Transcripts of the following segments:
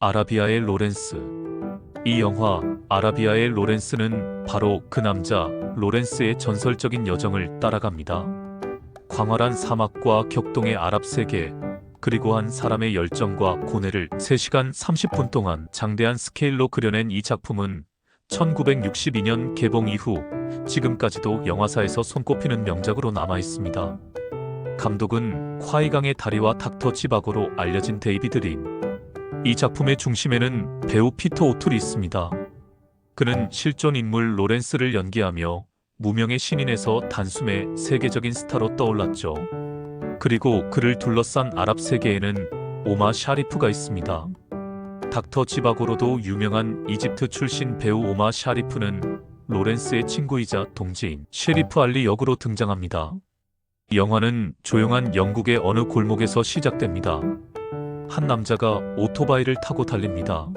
아라비아의 로렌스. 이 영화 아라비아의 로렌스는 바로 그 남자 로렌스의 전설적인 여정을 따라갑니다. 광활한 사막과 격동의 아랍 세계, 그리고 한 사람의 열정과 고뇌를 3시간 30분 동안 장대한 스케일로 그려낸 이 작품은 1962년 개봉 이후 지금까지도 영화사에서 손꼽히는 명작으로 남아 있습니다. 감독은 콰이강의 다리와 닥터 지바고로 알려진 데이비드 린. 이 작품의 중심에는 배우 피터 오툴이 있습니다. 그는 실존 인물 로렌스를 연기하며 무명의 신인에서 단숨에 세계적인 스타로 떠올랐죠. 그리고 그를 둘러싼 아랍 세계에는 오마 샤리프가 있습니다. 닥터 지바고로도 유명한 이집트 출신 배우 오마 샤리프는 로렌스의 친구이자 동지인 셰리프 알리 역으로 등장합니다. 영화는 조용한 영국의 어느 골목에서 시작됩니다. 한 남자가 오토바이를 타고 달립니다.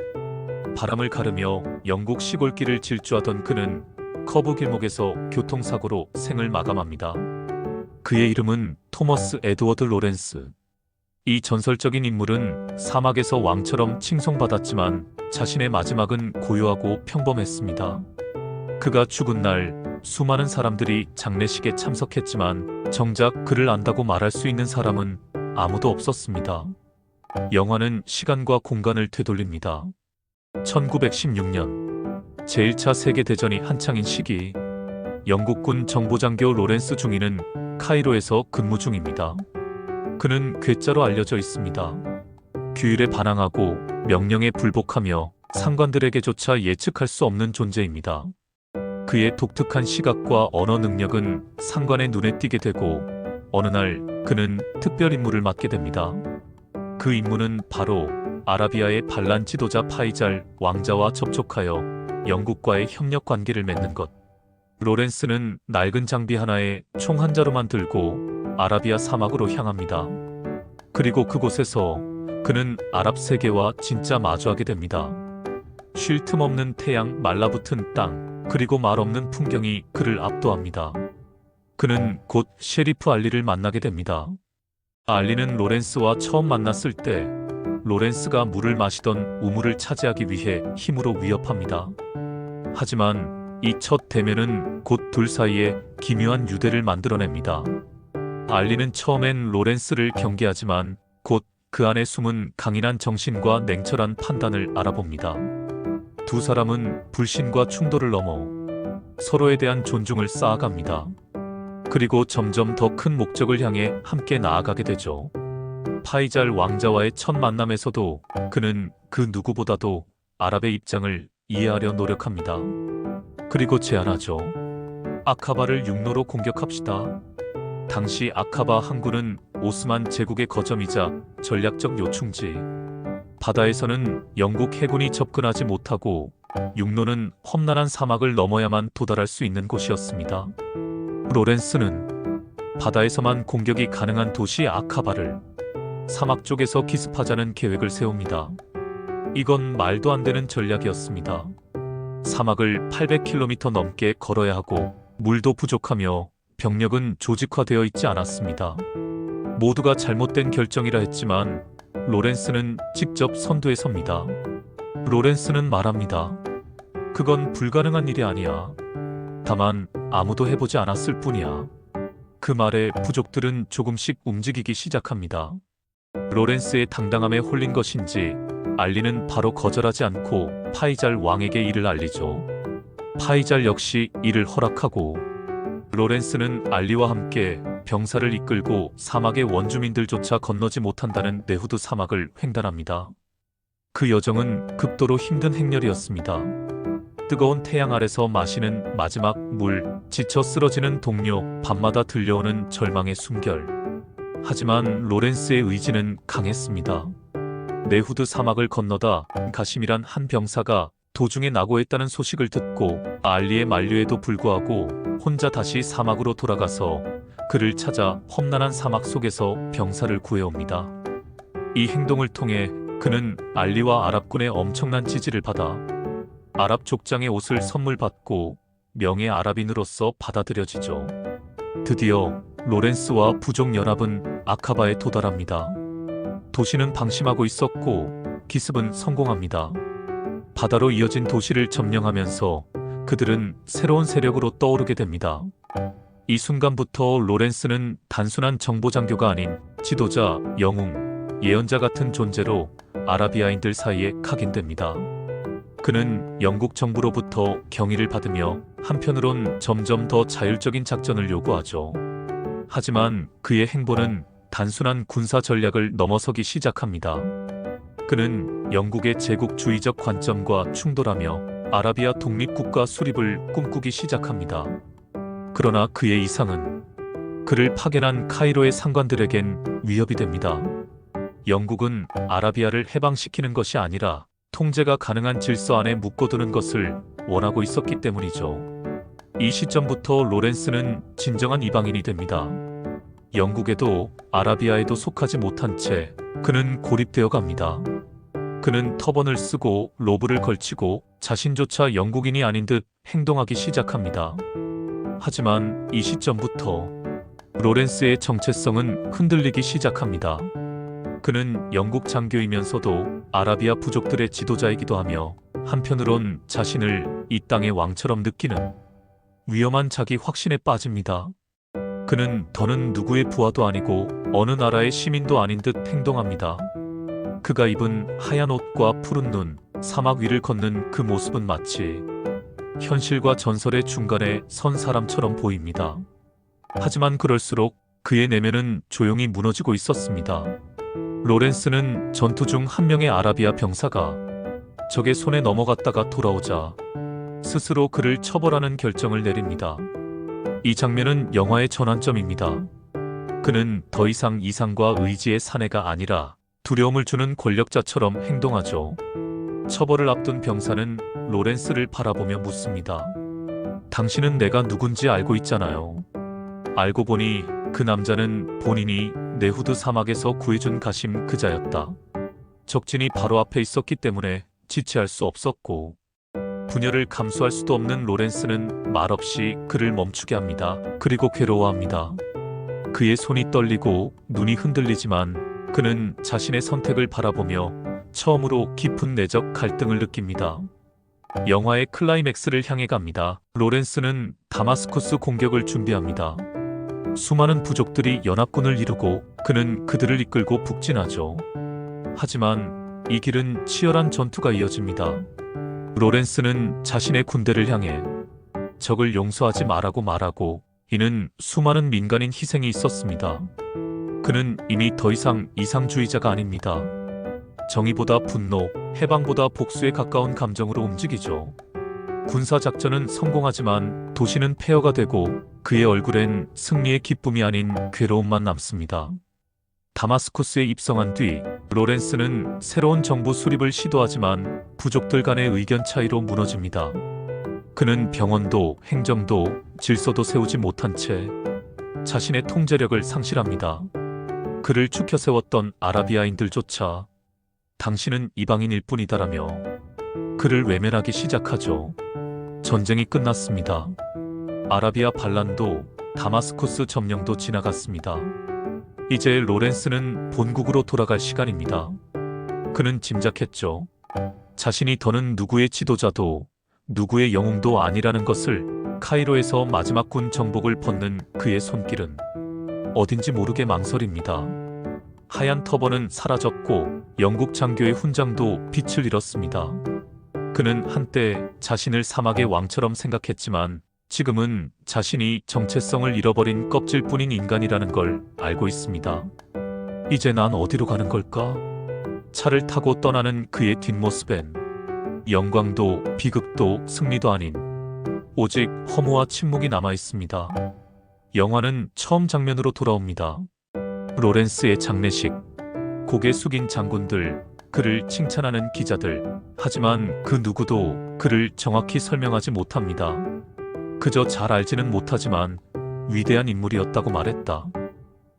바람을 가르며 영국 시골길을 질주하던 그는 커브 길목에서 교통사고로 생을 마감합니다. 그의 이름은 토머스 에드워드 로렌스. 이 전설적인 인물은 사막에서 왕처럼 칭송받았지만 자신의 마지막은 고요하고 평범했습니다. 그가 죽은 날 수많은 사람들이 장례식에 참석했지만 정작 그를 안다고 말할 수 있는 사람은 아무도 없었습니다. 영화는 시간과 공간을 되돌립니다. 1916년 제1차 세계대전이 한창인 시기, 영국군 정보장교 로렌스 중위는 카이로에서 근무 중입니다. 그는 괴짜로 알려져 있습니다. 규율에 반항하고 명령에 불복하며 상관들에게조차 예측할 수 없는 존재입니다. 그의 독특한 시각과 언어 능력은 상관의 눈에 띄게 되고 어느 날 그는 특별 임무를 맡게 됩니다. 그 임무는 바로 아라비아의 반란 지도자 파이잘 왕자와 접촉하여 영국과의 협력 관계를 맺는 것. 로렌스는 낡은 장비 하나에 총 한 자루만 들고 아라비아 사막으로 향합니다. 그리고 그곳에서 그는 아랍 세계와 진짜 마주하게 됩니다. 쉴 틈 없는 태양, 말라붙은 땅, 그리고 말없는 풍경이 그를 압도합니다. 그는 곧 셰리프 알리를 만나게 됩니다. 알리는 로렌스와 처음 만났을 때 로렌스가 물을 마시던 우물을 차지하기 위해 힘으로 위협합니다. 하지만 이 첫 대면은 곧 둘 사이에 기묘한 유대를 만들어냅니다. 알리는 처음엔 로렌스를 경계하지만 곧 그 안에 숨은 강인한 정신과 냉철한 판단을 알아봅니다. 두 사람은 불신과 충돌을 넘어 서로에 대한 존중을 쌓아갑니다. 그리고 점점 더 큰 목적을 향해 함께 나아가게 되죠. 파이잘 왕자와의 첫 만남에서도 그는 그 누구보다도 아랍의 입장을 이해하려 노력합니다. 그리고 제안하죠. 아카바를 육로로 공격합시다. 당시 아카바 항구는 오스만 제국의 거점이자 전략적 요충지. 바다에서는 영국 해군이 접근하지 못하고 육로는 험난한 사막을 넘어야만 도달할 수 있는 곳이었습니다. 로렌스는 바다에서만 공격이 가능한 도시 아카바를 사막 쪽에서 기습하자는 계획을 세웁니다. 이건 말도 안 되는 전략이었습니다. 사막을 800km 넘게 걸어야 하고 물도 부족하며 병력은 조직화되어 있지 않았습니다. 모두가 잘못된 결정이라 했지만 로렌스는 직접 선두에 섭니다. 로렌스는 말합니다. 그건 불가능한 일이 아니야. 다만 아무도 해보지 않았을 뿐이야. 그 말에 부족들은 조금씩 움직이기 시작합니다. 로렌스의 당당함에 홀린 것인지 알리는 바로 거절하지 않고 파이잘 왕에게 이를 알리죠. 파이잘 역시 이를 허락하고 로렌스는 알리와 함께 병사를 이끌고 사막의 원주민들조차 건너지 못한다는 네후드 사막을 횡단합니다. 그 여정은 극도로 힘든 행렬이었습니다. 뜨거운 태양 아래서 마시는 마지막 물, 지쳐 쓰러지는 동료, 밤마다 들려오는 절망의 숨결. 하지만 로렌스의 의지는 강했습니다. 네후드 사막을 건너다 가심이란 한 병사가 도중에 낙오했다는 소식을 듣고 알리의 만류에도 불구하고 혼자 다시 사막으로 돌아가서 그를 찾아 험난한 사막 속에서 병사를 구해옵니다. 이 행동을 통해 그는 알리와 아랍군의 엄청난 지지를 받아 아랍 족장의 옷을 선물 받고 명예 아랍인으로서 받아들여지죠. 드디어 로렌스와 부족 연합은 아카바에 도달합니다. 도시는 방심하고 있었고 기습은 성공합니다. 바다로 이어진 도시를 점령하면서 그들은 새로운 세력으로 떠오르게 됩니다. 이 순간부터 로렌스는 단순한 정보장교가 아닌 지도자, 영웅, 예언자 같은 존재로 아라비아인들 사이에 각인됩니다. 그는 영국 정부로부터 경의를 받으며 한편으론 점점 더 자율적인 작전을 요구하죠. 하지만 그의 행보는 단순한 군사 전략을 넘어서기 시작합니다. 그는 영국의 제국주의적 관점과 충돌하며 아라비아 독립국가 수립을 꿈꾸기 시작합니다. 그러나 그의 이상은 그를 파견한 카이로의 상관들에겐 위협이 됩니다. 영국은 아라비아를 해방시키는 것이 아니라 통제가 가능한 질서 안에 묶어두는 것을 원하고 있었기 때문이죠. 이 시점부터 로렌스는 진정한 이방인이 됩니다. 영국에도 아라비아에도 속하지 못한 채 그는 고립되어 갑니다. 그는 터번을 쓰고 로브를 걸치고 자신조차 영국인이 아닌 듯 행동하기 시작합니다. 하지만 이 시점부터 로렌스의 정체성은 흔들리기 시작합니다. 그는 영국 장교이면서도 아라비아 부족들의 지도자이기도 하며 한편으론 자신을 이 땅의 왕처럼 느끼는 위험한 자기 확신에 빠집니다. 그는 더는 누구의 부하도 아니고 어느 나라의 시민도 아닌 듯 행동합니다. 그가 입은 하얀 옷과 푸른 눈, 사막 위를 걷는 그 모습은 마치 현실과 전설의 중간에 선 사람처럼 보입니다. 하지만 그럴수록 그의 내면은 조용히 무너지고 있었습니다. 로렌스는 전투 중 한 명의 아라비아 병사가 적의 손에 넘어갔다가 돌아오자 스스로 그를 처벌하는 결정을 내립니다. 이 장면은 영화의 전환점입니다. 그는 더 이상 이상과 의지의 사내가 아니라 두려움을 주는 권력자처럼 행동하죠. 처벌을 앞둔 병사는 로렌스를 바라보며 묻습니다. 당신은 내가 누군지 알고 있잖아요. 알고 보니 그 남자는 본인이 네후드 사막에서 구해준 가심 그자였다. 적진이 바로 앞에 있었기 때문에 지체할 수 없었고 분열을 감수할 수도 없는 로렌스는 말없이 그를 멈추게 합니다. 그리고 괴로워합니다. 그의 손이 떨리고 눈이 흔들리지만 그는 자신의 선택을 바라보며 처음으로 깊은 내적 갈등을 느낍니다. 영화의 클라이맥스를 향해 갑니다. 로렌스는 다마스쿠스 공격을 준비합니다. 수많은 부족들이 연합군을 이루고 그는 그들을 이끌고 북진하죠. 하지만 이 길은 치열한 전투가 이어집니다. 로렌스는 자신의 군대를 향해 적을 용서하지 말하고 이는 수많은 민간인 희생이 있었습니다. 그는 이미 더 이상 이상주의자가 아닙니다. 정의보다 분노, 해방보다 복수에 가까운 감정으로 움직이죠. 군사작전은 성공하지만 도시는 폐허가 되고 그의 얼굴엔 승리의 기쁨이 아닌 괴로움만 남습니다. 다마스쿠스에 입성한 뒤 로렌스는 새로운 정부 수립을 시도하지만 부족들 간의 의견 차이로 무너집니다. 그는 병원도 행정도 질서도 세우지 못한 채 자신의 통제력을 상실합니다. 그를 추켜 세웠던 아라비아인들조차 당신은 이방인일 뿐이다라며 그를 외면하기 시작하죠. 전쟁이 끝났습니다. 아라비아 반란도 다마스쿠스 점령도 지나갔습니다. 이제 로렌스는 본국으로 돌아갈 시간입니다. 그는 짐작했죠. 자신이 더는 누구의 지도자도 누구의 영웅도 아니라는 것을. 카이로에서 마지막 군 정복을 벗는 그의 손길은 어딘지 모르게 망설입니다. 하얀 터번은 사라졌고 영국 장교의 훈장도 빛을 잃었습니다. 그는 한때 자신을 사막의 왕처럼 생각했지만 지금은 자신이 정체성을 잃어버린 껍질뿐인 인간이라는 걸 알고 있습니다. 이제 난 어디로 가는 걸까? 차를 타고 떠나는 그의 뒷모습엔 영광도 비극도 승리도 아닌 오직 허무와 침묵이 남아 있습니다. 영화는 처음 장면으로 돌아옵니다. 로렌스의 장례식, 고개 숙인 장군들, 그를 칭찬하는 기자들. 하지만 그 누구도 그를 정확히 설명하지 못합니다. 그저 잘 알지는 못하지만 위대한 인물이었다고 말했다.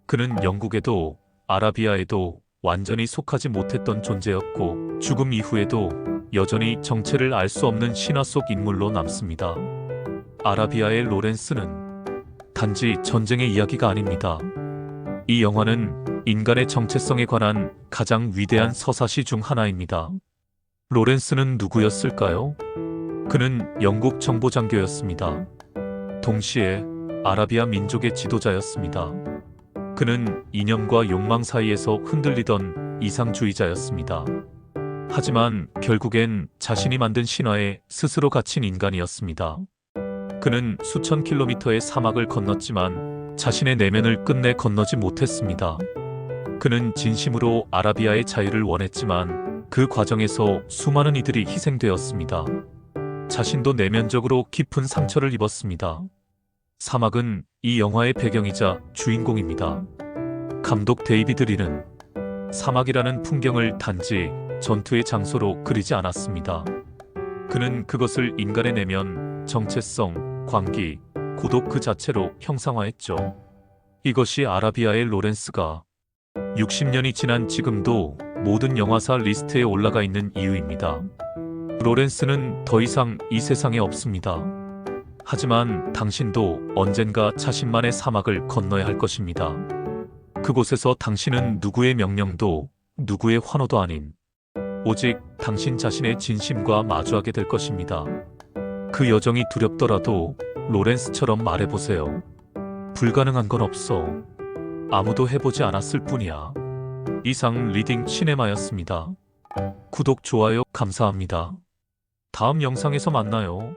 그는 영국에도 아라비아에도 완전히 속하지 못했던 존재였고 죽음 이후에도 여전히 정체를 알 수 없는 신화 속 인물로 남습니다. 아라비아의 로렌스는 단지 전쟁의 이야기가 아닙니다. 이 영화는 인간의 정체성에 관한 가장 위대한 서사시 중 하나입니다. 로렌스는 누구였을까요? 그는 영국 정보장교였습니다. 동시에 아라비아 민족의 지도자였습니다. 그는 이념과 욕망 사이에서 흔들리던 이상주의자였습니다. 하지만 결국엔 자신이 만든 신화에 스스로 갇힌 인간이었습니다. 그는 수천 킬로미터의 사막을 건넜지만 자신의 내면을 끝내 건너지 못했습니다. 그는 진심으로 아라비아의 자유를 원했지만 그 과정에서 수많은 이들이 희생되었습니다. 자신도 내면적으로 깊은 상처를 입었습니다. 사막은 이 영화의 배경이자 주인공입니다. 감독 데이비드 린은 사막이라는 풍경을 단지 전투의 장소로 그리지 않았습니다. 그는 그것을 인간의 내면, 정체성, 광기, 고독 그 자체로 형상화했죠. 이것이 아라비아의 로렌스가 60년이 지난 지금도 모든 영화사 리스트에 올라가 있는 이유입니다. 로렌스는 더 이상 이 세상에 없습니다. 하지만 당신도 언젠가 자신만의 사막을 건너야 할 것입니다. 그곳에서 당신은 누구의 명령도, 누구의 환호도 아닌 오직 당신 자신의 진심과 마주하게 될 것입니다. 그 여정이 두렵더라도 로렌스처럼 말해보세요. 불가능한 건 없어. 아무도 해보지 않았을 뿐이야. 이상 리딩 시네마였습니다. 구독, 좋아요 감사합니다. 다음 영상에서 만나요.